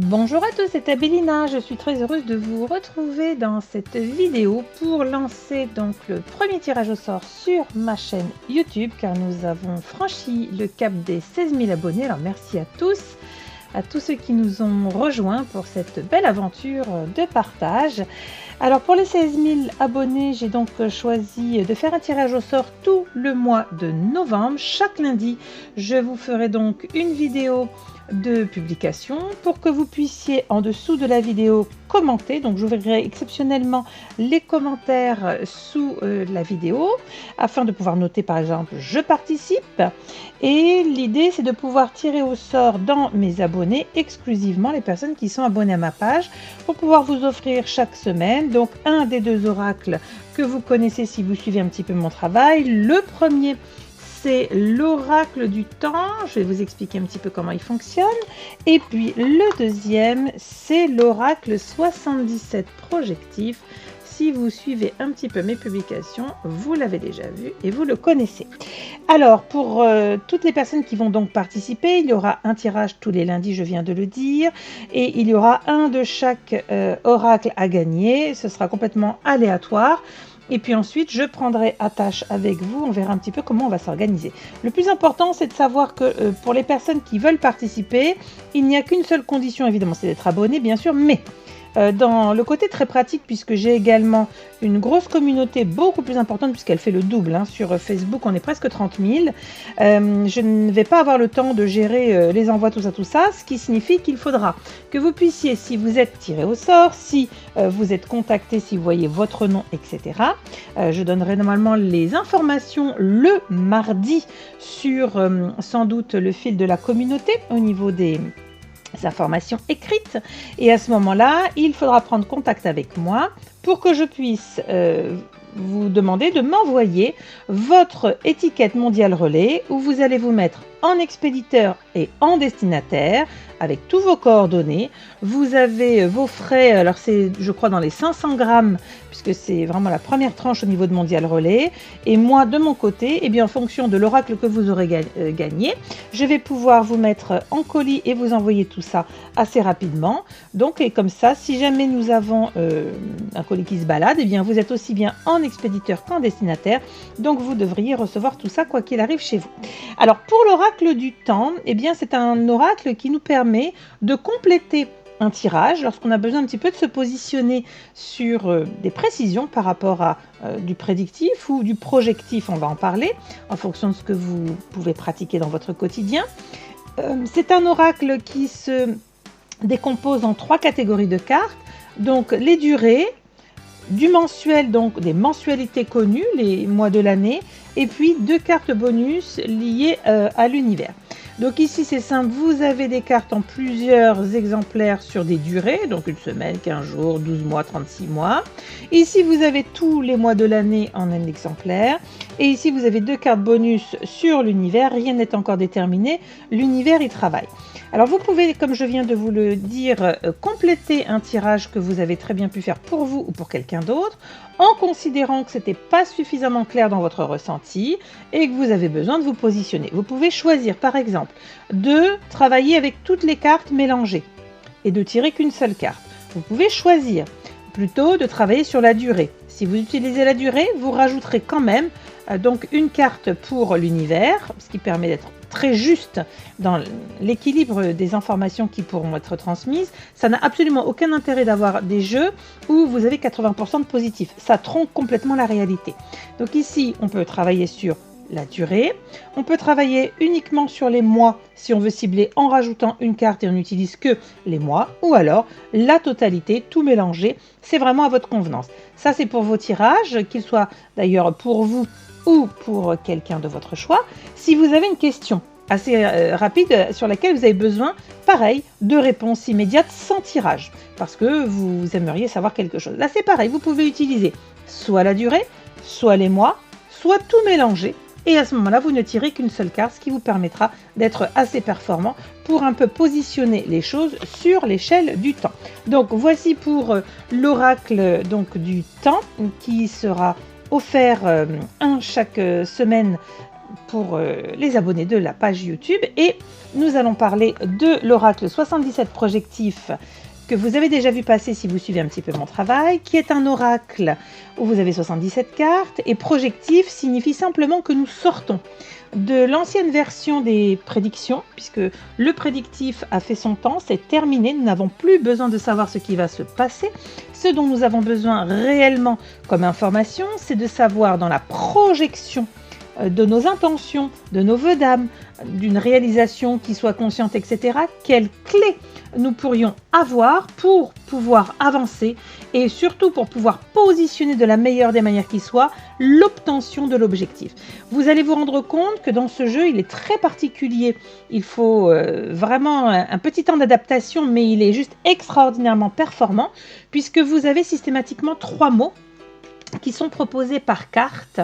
Bonjour à tous, c'est Abelina. Je suis très heureuse de vous retrouver dans cette vidéo pour lancer donc le premier tirage au sort sur ma chaîne YouTube car nous avons franchi le cap des 16 000 abonnés. Alors merci à tous ceux qui nous ont rejoints pour cette belle aventure de partage. Alors pour les 16 000 abonnés, j'ai donc choisi de faire un tirage au sort tout le mois de novembre. Chaque lundi, je vous ferai donc une vidéo de publication pour que vous puissiez en dessous de la vidéo commenter. Donc j'ouvrirai exceptionnellement les commentaires sous la vidéo afin de pouvoir noter par exemple je participe, et l'idée c'est de pouvoir tirer au sort dans mes abonnés exclusivement les personnes qui sont abonnées à ma page pour pouvoir vous offrir chaque semaine donc un des deux oracles que vous connaissez si vous suivez un petit peu mon travail. Le premier, c'est l'oracle du temps. Je vais vous expliquer un petit peu comment il fonctionne. Et puis le deuxième, c'est l'oracle 77 projectif. Si vous suivez un petit peu mes publications, vous l'avez déjà vu et vous le connaissez. Alors, pour toutes les personnes qui vont donc participer, il y aura un tirage tous les lundis, je viens de le dire, et il y aura un de chaque oracle à gagner. Ce sera complètement aléatoire. Et puis ensuite, je prendrai attache avec vous, on verra un petit peu comment on va s'organiser. Le plus important, c'est de savoir que pour les personnes qui veulent participer, il n'y a qu'une seule condition, évidemment, c'est d'être abonné, bien sûr, mais dans le côté très pratique, puisque j'ai également une grosse communauté beaucoup plus importante, puisqu'elle fait le double, hein, sur Facebook, on est presque 30 000. Je ne vais pas avoir le temps de gérer les envois, tout ça, ce qui signifie qu'il faudra que vous puissiez, si vous êtes tiré au sort, si vous êtes contacté, si vous voyez votre nom, etc. Je donnerai normalement les informations le mardi sur sans doute le fil de la communauté au niveau des informations écrites, et à ce moment-là, il faudra prendre contact avec moi pour que je puisse vous demander de m'envoyer votre étiquette mondiale relais où vous allez vous mettre en expéditeur et en destinataire avec tous vos coordonnées. Vous avez vos frais, alors c'est je crois dans les 500 grammes puisque c'est vraiment la première tranche au niveau de mondial relais, et moi de mon côté, en fonction de l'oracle que vous aurez gagné, je vais pouvoir vous mettre en colis et vous envoyer tout ça assez rapidement. Donc et comme ça, si jamais nous avons un colis qui se balade, vous êtes aussi bien en expéditeur qu'en destinataire, donc vous devriez recevoir tout ça quoi qu'il arrive chez vous. Alors pour l'oracle du temps, c'est un oracle qui nous permet de compléter un tirage lorsqu'on a besoin un petit peu de se positionner sur des précisions par rapport à du prédictif ou du projectif, on va en parler en fonction de ce que vous pouvez pratiquer dans votre quotidien. C'est un oracle qui se décompose en 3 catégories de cartes, donc les durées, du mensuel, donc des mensualités connues, les mois de l'année, et puis 2 cartes bonus liées à l'univers. Donc ici c'est simple, vous avez des cartes en plusieurs exemplaires sur des durées, donc une semaine, 15 jours, 12 mois, 36 mois. Ici vous avez tous les mois de l'année en un exemplaire, et ici vous avez 2 cartes bonus sur l'univers, rien n'est encore déterminé, l'univers y travaille. Alors vous pouvez, comme je viens de vous le dire, compléter un tirage que vous avez très bien pu faire pour vous ou pour quelqu'un d'autre, en considérant que ce n'était pas suffisamment clair dans votre ressenti et que vous avez besoin de vous positionner. Vous pouvez choisir par exemple de travailler avec toutes les cartes mélangées et de tirer qu'une seule carte. Vous pouvez choisir plutôt de travailler sur la durée. Si vous utilisez la durée, vous rajouterez quand même donc une carte pour l'univers, ce qui permet d'être très juste dans l'équilibre des informations qui pourront être transmises. Ça n'a absolument aucun intérêt d'avoir des jeux où vous avez 80% de positif. Ça trompe complètement la réalité. Donc ici, on peut travailler sur la durée. On peut travailler uniquement sur les mois si on veut cibler en rajoutant une carte et on n'utilise que les mois, ou alors la totalité, tout mélangé. C'est vraiment à votre convenance. Ça, c'est pour vos tirages, qu'ils soient d'ailleurs pour vous ou pour quelqu'un de votre choix. Si vous avez une question assez rapide sur laquelle vous avez besoin, pareil, de réponses immédiates sans tirage, parce que vous aimeriez savoir quelque chose. Là, c'est pareil, vous pouvez utiliser soit la durée, soit les mois, soit tout mélanger. Et à ce moment-là, vous ne tirez qu'une seule carte, ce qui vous permettra d'être assez performant pour un peu positionner les choses sur l'échelle du temps. Donc voici pour l'oracle du temps qui sera offert un chaque semaine pour les abonnés de la page YouTube. Et nous allons parler de l'oracle 77 projectif que vous avez déjà vu passer si vous suivez un petit peu mon travail, qui est un oracle où vous avez 77 cartes, et projectif signifie simplement que nous sortons de l'ancienne version des prédictions, puisque le prédictif a fait son temps, c'est terminé, nous n'avons plus besoin de savoir ce qui va se passer. Ce dont nous avons besoin réellement comme information, c'est de savoir dans la projection de nos intentions, de nos vœux d'âme, d'une réalisation qui soit consciente, etc., quelles clés nous pourrions avoir pour pouvoir avancer et surtout pour pouvoir positionner de la meilleure des manières qui soit l'obtention de l'objectif. Vous allez vous rendre compte que dans ce jeu, il est très particulier. Il faut vraiment un petit temps d'adaptation, mais il est juste extraordinairement performant puisque vous avez systématiquement 3 mots qui sont proposés par carte.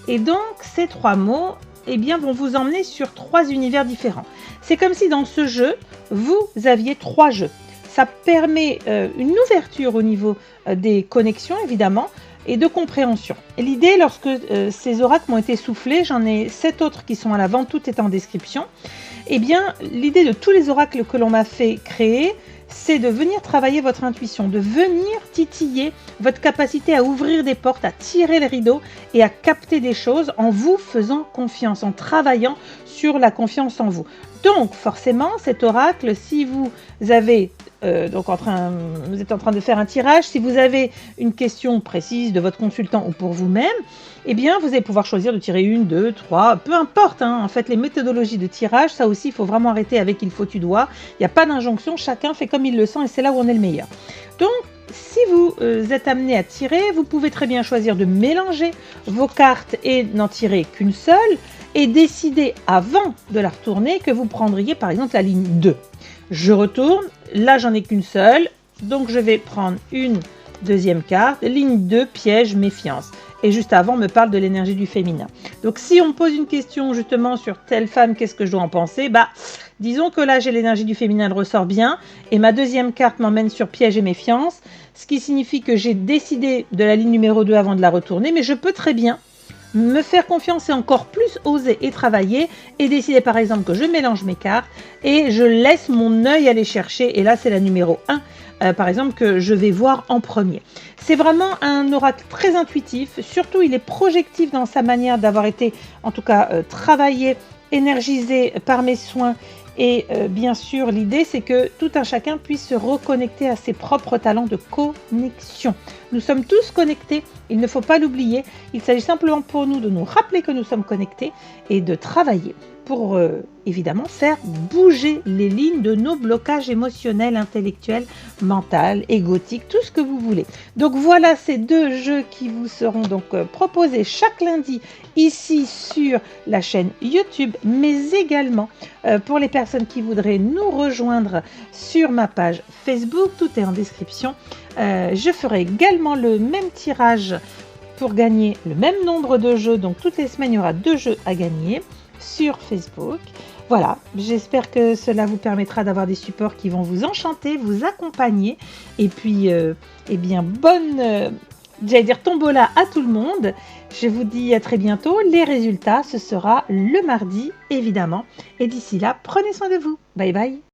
Et donc, ces 3 mots vont vous emmener sur 3 univers différents. C'est comme si dans ce jeu, vous aviez 3 jeux. Ça permet une ouverture au niveau des connexions, évidemment, et de compréhension. L'idée, lorsque ces oracles m'ont été soufflés, j'en ai 7 autres qui sont à l'avant, tout est en description. L'idée de tous les oracles que l'on m'a fait créer, c'est de venir travailler votre intuition, de venir titiller votre capacité à ouvrir des portes, à tirer les rideaux et à capter des choses en vous faisant confiance, en travaillant sur la confiance en vous. Donc forcément, cet oracle, si vous avez vous êtes en train de faire un tirage, si vous avez une question précise de votre consultant ou pour vous-même, vous allez pouvoir choisir de tirer 1, 2, 3, peu importe. En fait, les méthodologies de tirage, ça aussi, il faut vraiment arrêter avec il faut, tu dois. Il n'y a pas d'injonction, chacun fait comme il le sent et c'est là où on est le meilleur. Donc, si vous êtes amené à tirer, vous pouvez très bien choisir de mélanger vos cartes et n'en tirer qu'une seule et décider avant de la retourner que vous prendriez par exemple la ligne 2. Je retourne, là j'en ai qu'une seule, donc je vais prendre une deuxième carte, ligne 2, piège, méfiance. Et juste avant, on me parle de l'énergie du féminin. Donc si on me pose une question justement sur telle femme, qu'est-ce que je dois en penser ? Disons que là j'ai l'énergie du féminin, elle ressort bien, et ma deuxième carte m'emmène sur piège et méfiance, ce qui signifie que j'ai décidé de la ligne numéro 2 avant de la retourner, mais je peux très bien me faire confiance et encore plus oser et travailler et décider par exemple que je mélange mes cartes et je laisse mon œil aller chercher, et là c'est la numéro 1 par exemple que je vais voir en premier. C'est vraiment un oracle très intuitif, surtout il est projectif dans sa manière d'avoir été en tout cas travaillé, énergisé par mes soins. Et bien sûr, l'idée, c'est que tout un chacun puisse se reconnecter à ses propres talents de connexion. Nous sommes tous connectés, il ne faut pas l'oublier. Il s'agit simplement pour nous de nous rappeler que nous sommes connectés et de travailler pour évidemment faire bouger les lignes de nos blocages émotionnels, intellectuels, mentaux, égotiques, tout ce que vous voulez. Donc voilà ces 2 jeux qui vous seront donc proposés chaque lundi ici sur la chaîne YouTube, mais également pour les personnes qui voudraient nous rejoindre sur ma page Facebook, tout est en description. Je ferai également le même tirage pour gagner le même nombre de jeux, donc toutes les semaines il y aura 2 jeux à gagner sur Facebook. Voilà, j'espère que cela vous permettra d'avoir des supports qui vont vous enchanter, vous accompagner, et puis bonne tombola à tout le monde. Je vous dis à très bientôt. Les résultats, ce sera le mardi évidemment, et d'ici là, prenez soin de vous. Bye bye.